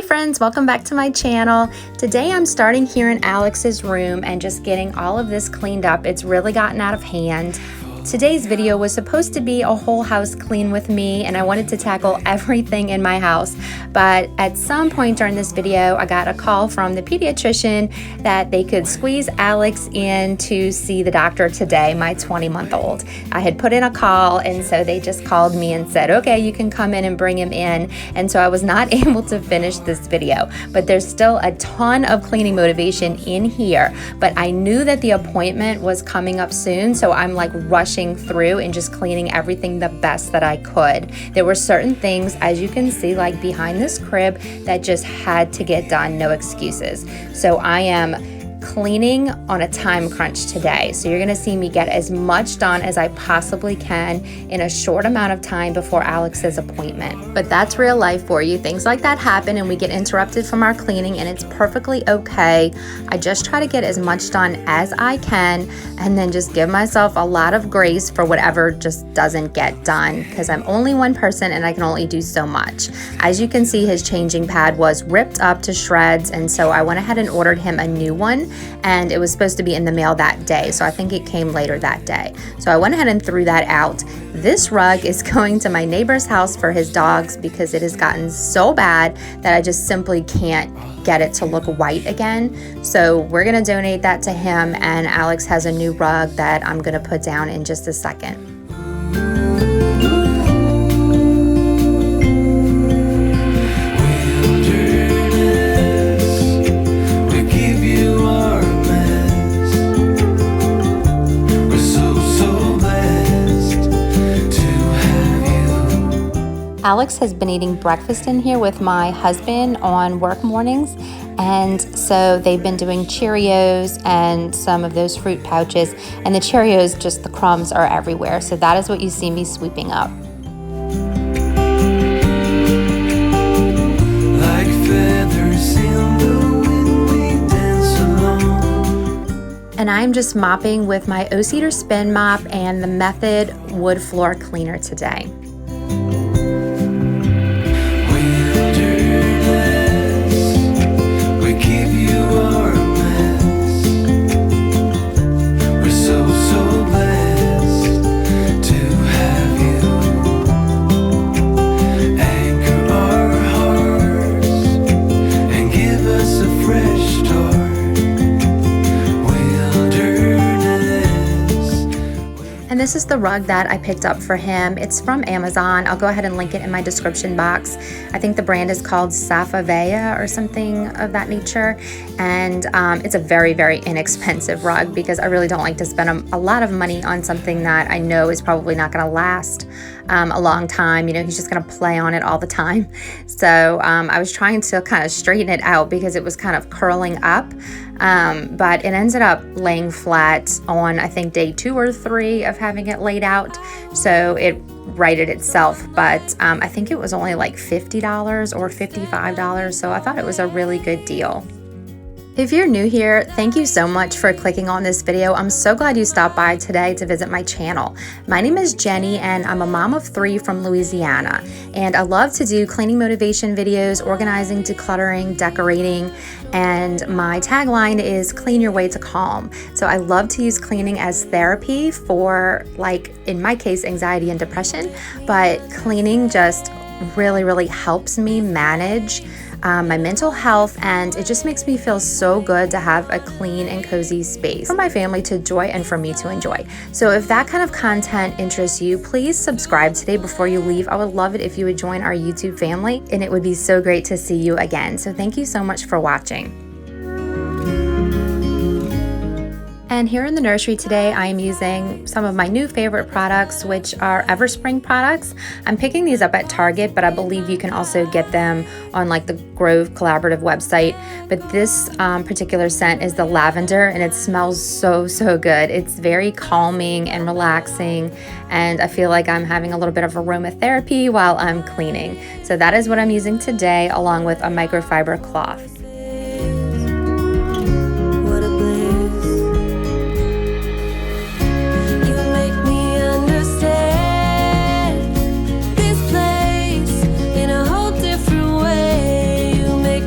friends, welcome back to my channel. Today I'm starting here in Alex's room and just getting all of this cleaned up. It's really gotten out of hand. Today's video was supposed to be a whole house clean with me, and I wanted to tackle everything in my house, but at some point during this video I got a call from the pediatrician that they could squeeze Alex in to see the doctor today, my 20-month-old. I had put in a call, and so they just called me and said, okay, you can come in and bring him in. And so I was not able to finish this video, but there's still a ton of cleaning motivation in here. But I knew that the appointment was coming up soon, so I'm like rushing through and just cleaning everything the best that I could. There were certain things, as you can see, like behind this crib, that just had to get done, no excuses. So I am cleaning on a time crunch today. So you're gonna see me get as much done as I possibly can in a short amount of time before Alex's appointment. But that's real life for you. Things like that happen and we get interrupted from our cleaning, and it's perfectly okay. I just try to get as much done as I can and then just give myself a lot of grace for whatever just doesn't get done, because I'm only one person and I can only do so much. As you can see, his changing pad was ripped up to shreds, and so I went ahead and ordered him a new one, and it was supposed to be in the mail that day, so I think it came later that day. So I went ahead and threw that out. This rug is going to my neighbor's house for his dogs because it has gotten so bad that I just simply can't get it to look white again. So we're gonna donate that to him, and Alex has a new rug that I'm gonna put down in just a second. Alex has been eating breakfast in here with my husband on work mornings, and so they've been doing Cheerios and some of those fruit pouches, and the Cheerios, just the crumbs are everywhere, so that is what you see me sweeping up. Like feathers in the wind, we dance along. And I'm just mopping with my O-Cedar Spin Mop and the Method Wood Floor Cleaner today. This is the rug that I picked up for him. It's from Amazon. I'll go ahead and link it in my description box. I think the brand is called Saphavaea or something of that nature. And it's a very, very inexpensive rug because I really don't like to spend a lot of money on something that I know is probably not gonna last a long time. You know, he's just gonna play on it all the time. So I was trying to kind of straighten it out because it was kind of curling up. But it ended up laying flat on, I think, day 2 or 3 of having it laid out. So it righted itself, but I think it was only like $50 or $55. So I thought it was a really good deal. If you're new here, thank you so much for clicking on this video. I'm so glad you stopped by today to visit my channel. My name is Jenny, and I'm a mom of 3 from Louisiana. And I love to do cleaning motivation videos, organizing, decluttering, decorating, and my tagline is clean your way to calm. So I love to use cleaning as therapy for, like, in my case, anxiety and depression, but cleaning just really, really helps me manage my mental health, and it just makes me feel so good to have a clean and cozy space for my family to enjoy and for me to enjoy. So if that kind of content interests you, please subscribe today before you leave. I would love it if you would join our YouTube family, and it would be so great to see you again. So thank you so much for watching. And here in the nursery today, I am using some of my new favorite products, which are Everspring products. I'm picking these up at Target, but I believe you can also get them on like the Grove Collaborative website. But this particular scent is the lavender, and it smells so, so good. It's very calming and relaxing, and I feel like I'm having a little bit of aromatherapy while I'm cleaning. So that is what I'm using today, along with a microfiber cloth. This place in a whole different way. You make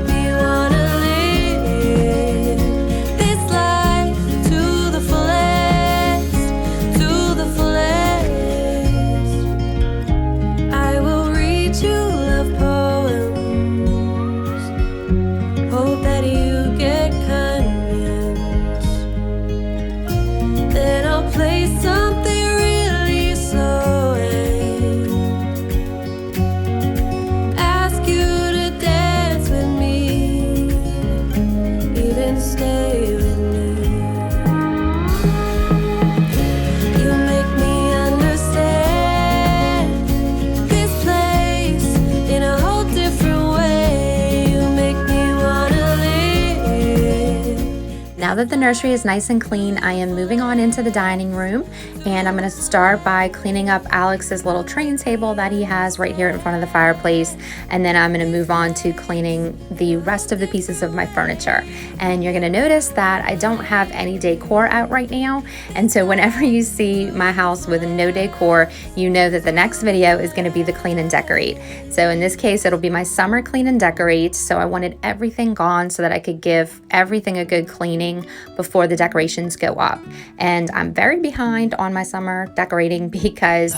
Now that the nursery is nice and clean, I am moving on into the dining room, and I'm going to start by cleaning up Alex's little train table that he has right here in front of the fireplace, and then I'm going to move on to cleaning the rest of the pieces of my furniture. And you're going to notice that I don't have any decor out right now, and so whenever you see my house with no decor, you know that the next video is going to be the clean and decorate. So in this case, it'll be my summer clean and decorate. So I wanted everything gone so that I could give everything a good cleaning before the decorations go up. And I'm very behind on my summer decorating because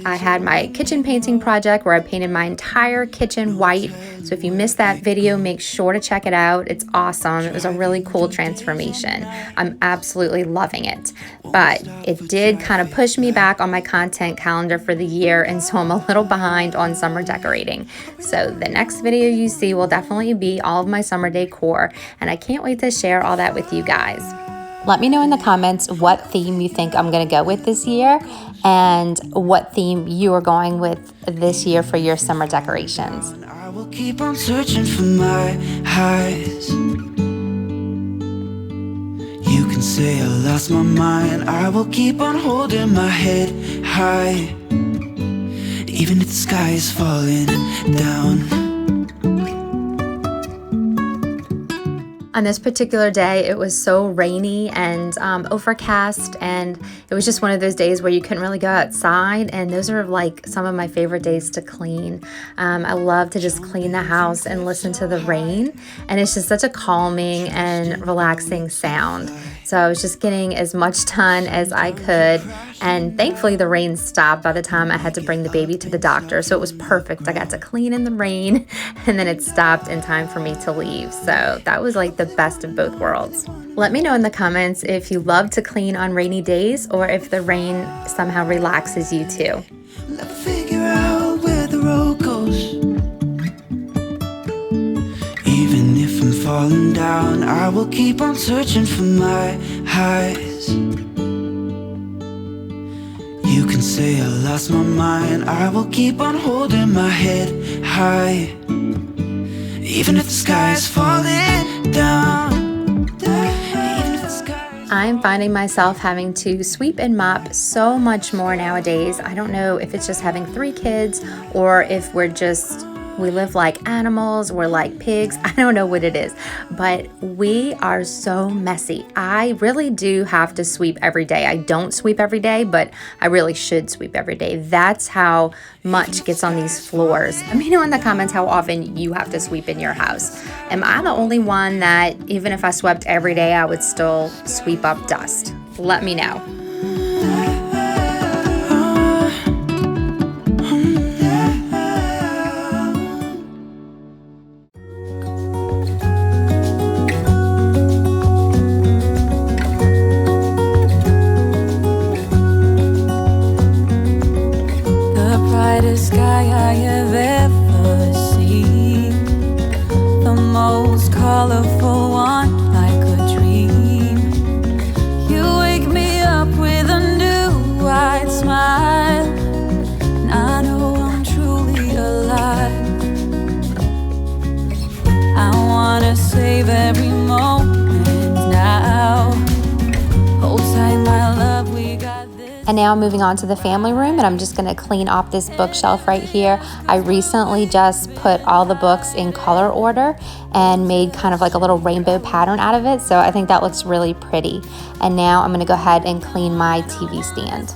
I had my kitchen painting project where I painted my entire kitchen white. So if you missed that video, make sure to check it out. It's awesome. It was a really cool transformation. I'm absolutely loving it. But it did kind of push me back on my content calendar for the year, and so I'm a little behind on summer decorating. So the next video you see will definitely be all of my summer decor, and I can't wait to share all that with you guys. Let me know in the comments what theme you think I'm going to go with this year and what theme you are going with this year for your summer decorations. I will keep on searching for my highs. You can say I lost my mind. I will keep on holding my head high, even if the sky is falling down. On this particular day, it was so rainy and overcast, and it was just one of those days where you couldn't really go outside, and those are like some of my favorite days to clean. I love to just clean the house and listen to the rain, and it's just such a calming and relaxing sound. So I was just getting as much done as I could, and thankfully the rain stopped by the time I had to bring the baby to the doctor, so it was perfect. I got to clean in the rain, and then it stopped in time for me to leave. So that was like the best of both worlds. Let me know in the comments if you love to clean on rainy days or if the rain somehow relaxes you too. Let's figure out where the road goes. Even if I'm falling down, I will keep on searching for my highs. You can say I lost my mind. I will keep on holding my head high, even if the sky is falling down. I'm finding myself having to sweep and mop so much more nowadays. I don't know if it's just having 3 kids or if we live like animals, we're like pigs. I don't know what it is, but we are so messy. I really do have to sweep every day. I don't sweep every day, but I really should sweep every day. That's how much gets on these floors. Let me know in the comments how often you have to sweep in your house. Am I the only one that even if I swept every day, I would still sweep up dust? Let me know. Sky I have ever seen, the most colorful one like a dream. You wake me up with a new white smile, and I know I'm truly alive. I wanna save every moment now. Hold tight, my love, we got this. And now I'm moving on to the family room, and I'm just gonna clean off this bookshelf right here. I recently just put all the books in color order and made kind of like a little rainbow pattern out of it. So I think that looks really pretty. And now I'm gonna go ahead and clean my TV stand.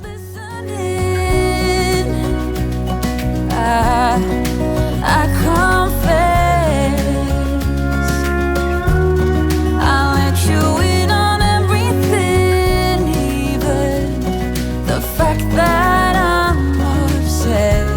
I confess, I let you in on everything, even the fact that I'm obsessed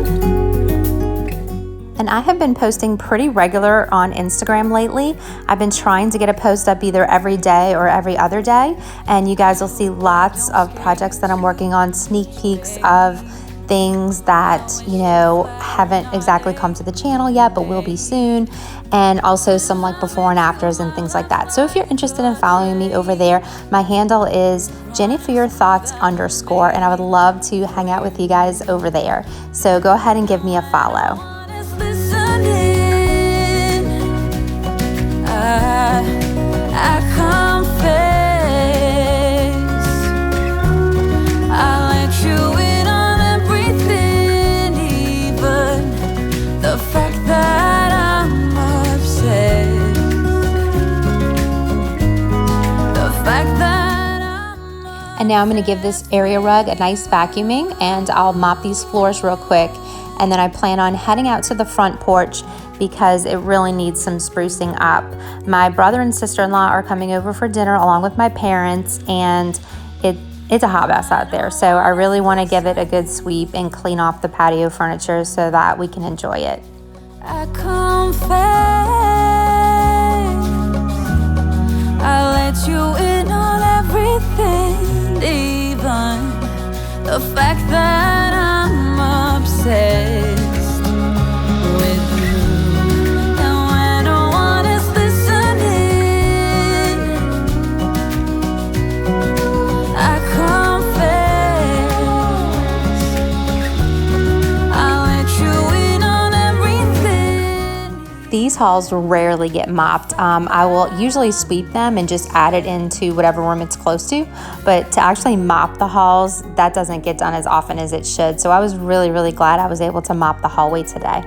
with you. And I have been posting pretty regular on Instagram lately. I've been trying to get a post up either every day or every other day, and you guys will see lots of projects that I'm working on, sneak peeks of things that, you know, haven't exactly come to the channel yet, but will be soon, and also some like before and afters and things like that. So if you're interested in following me over there, my handle is JennyForYourThoughts_, and I would love to hang out with you guys over there. So go ahead and give me a follow. And now I'm going to give this area rug a nice vacuuming, and I'll mop these floors real quick. And then I plan on heading out to the front porch because it really needs some sprucing up. My brother and sister-in-law are coming over for dinner along with my parents, and it's a hot mess out there. So I really want to give it a good sweep and clean off the patio furniture so that we can enjoy it. I confess, I let you in on everything, even the fact that I'm obsessed with you. And when no one is listening, I confess, I let you in on everything. These halls rarely get mopped. I will usually sweep them and just add it into whatever room it's close to, but to actually mop the halls, that doesn't get done as often as it should. So I was really, really glad I was able to mop the hallway today.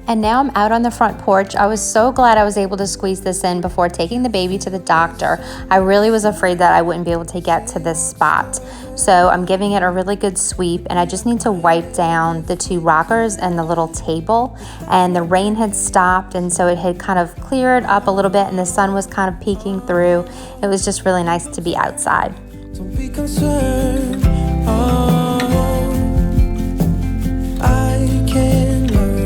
And now I'm out on the front porch. I was so glad I was able to squeeze this in before taking the baby to the doctor. I really was afraid that I wouldn't be able to get to this spot. So I'm giving it a really good sweep, and I just need to wipe down the 2 rockers and the little table. And the rain had stopped, and so it had kind of cleared up a little bit, and the sun was kind of peeking through. It was just really nice to be outside. Don't be concerned. Oh, I can learn.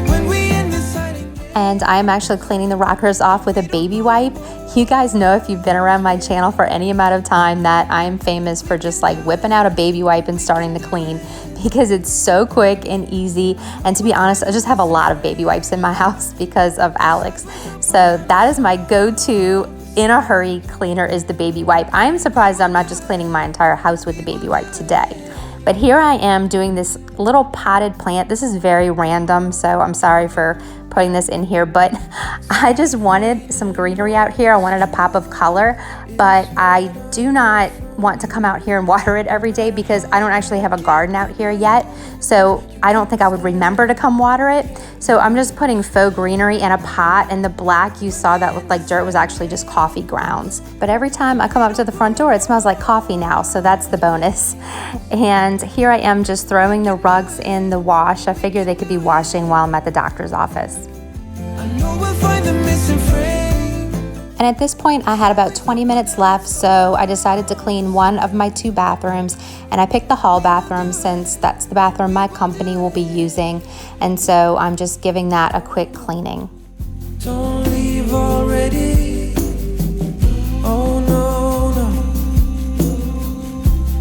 When we in the siding. And I'm actually cleaning the rockers off with a baby wipe. You guys know, if you've been around my channel for any amount of time, that I am famous for just like whipping out a baby wipe and starting to clean, because it's so quick and easy. And to be honest, I just have a lot of baby wipes in my house because of Alex. So that is my go-to in a hurry cleaner, is the baby wipe. I am surprised I'm not just cleaning my entire house with the baby wipe today. But here I am doing this little potted plant. This is very random, so I'm sorry for putting this in here, but I just wanted some greenery out here. I wanted a pop of color, but I do not want to come out here and water it every day because I don't actually have a garden out here yet. So I don't think I would remember to come water it. So I'm just putting faux greenery in a pot, and the black you saw that looked like dirt was actually just coffee grounds. But every time I come up to the front door, it smells like coffee now, so that's the bonus. And here I am just throwing the rugs in the wash. I figure they could be washing while I'm at the doctor's office. I know we'll find the missing frame. And at this point, I had about 20 minutes left, so I decided to clean one of my 2 bathrooms, and I picked the hall bathroom since that's the bathroom my company will be using, and so I'm just giving that a quick cleaning. Don't leave already. Oh no, no,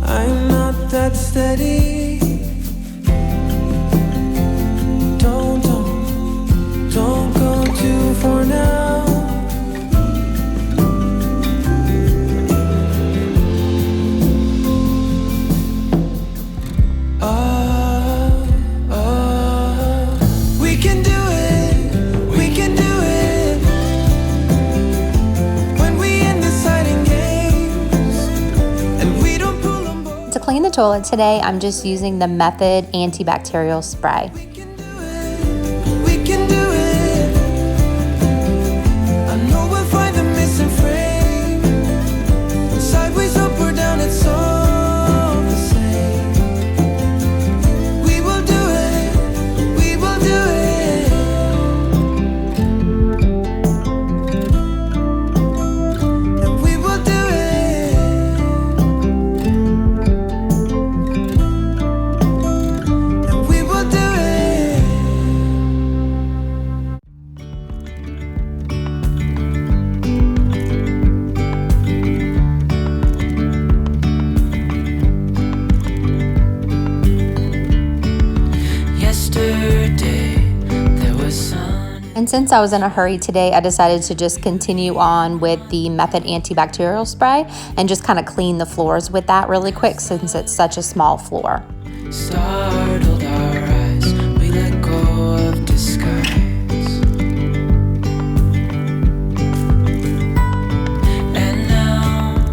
I'm not that steady. Don't go too far now. We can do it. We can do it. When we in the siding games and we don't pull them both. To clean the toilet today, I'm just using the Method antibacterial spray. We can do it. We can do it. I know we'll find the missing frame. Sideways, up or down, it's all the same. We will do it. We will do it. And we will do it. And we will do it. Yesterday there was sun. And since I was in a hurry today, I decided to just continue on with the Method antibacterial spray and just kind of clean the floors with that really quick since it's such a small floor. Startled our eyes, we let go of disguise. And now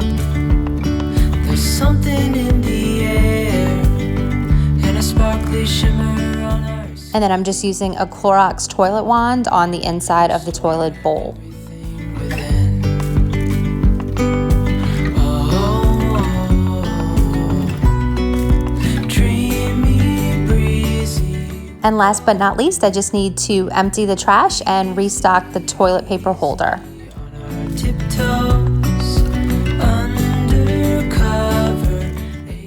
And then I'm just using a Clorox toilet wand on the inside of the toilet bowl. And last but not least, I just need to empty the trash and restock the toilet paper holder.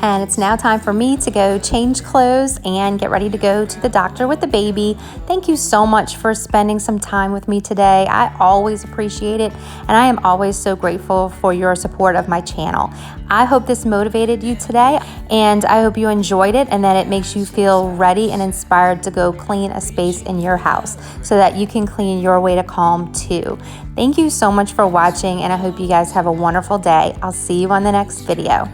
And it's now time for me to go change clothes and get ready to go to the doctor with the baby. Thank you so much for spending some time with me today. I always appreciate it, and I am always so grateful for your support of my channel. I hope this motivated you today, and I hope you enjoyed it and that it makes you feel ready and inspired to go clean a space in your house so that you can clean your way to calm too. Thank you so much for watching, and I hope you guys have a wonderful day. I'll see you on the next video.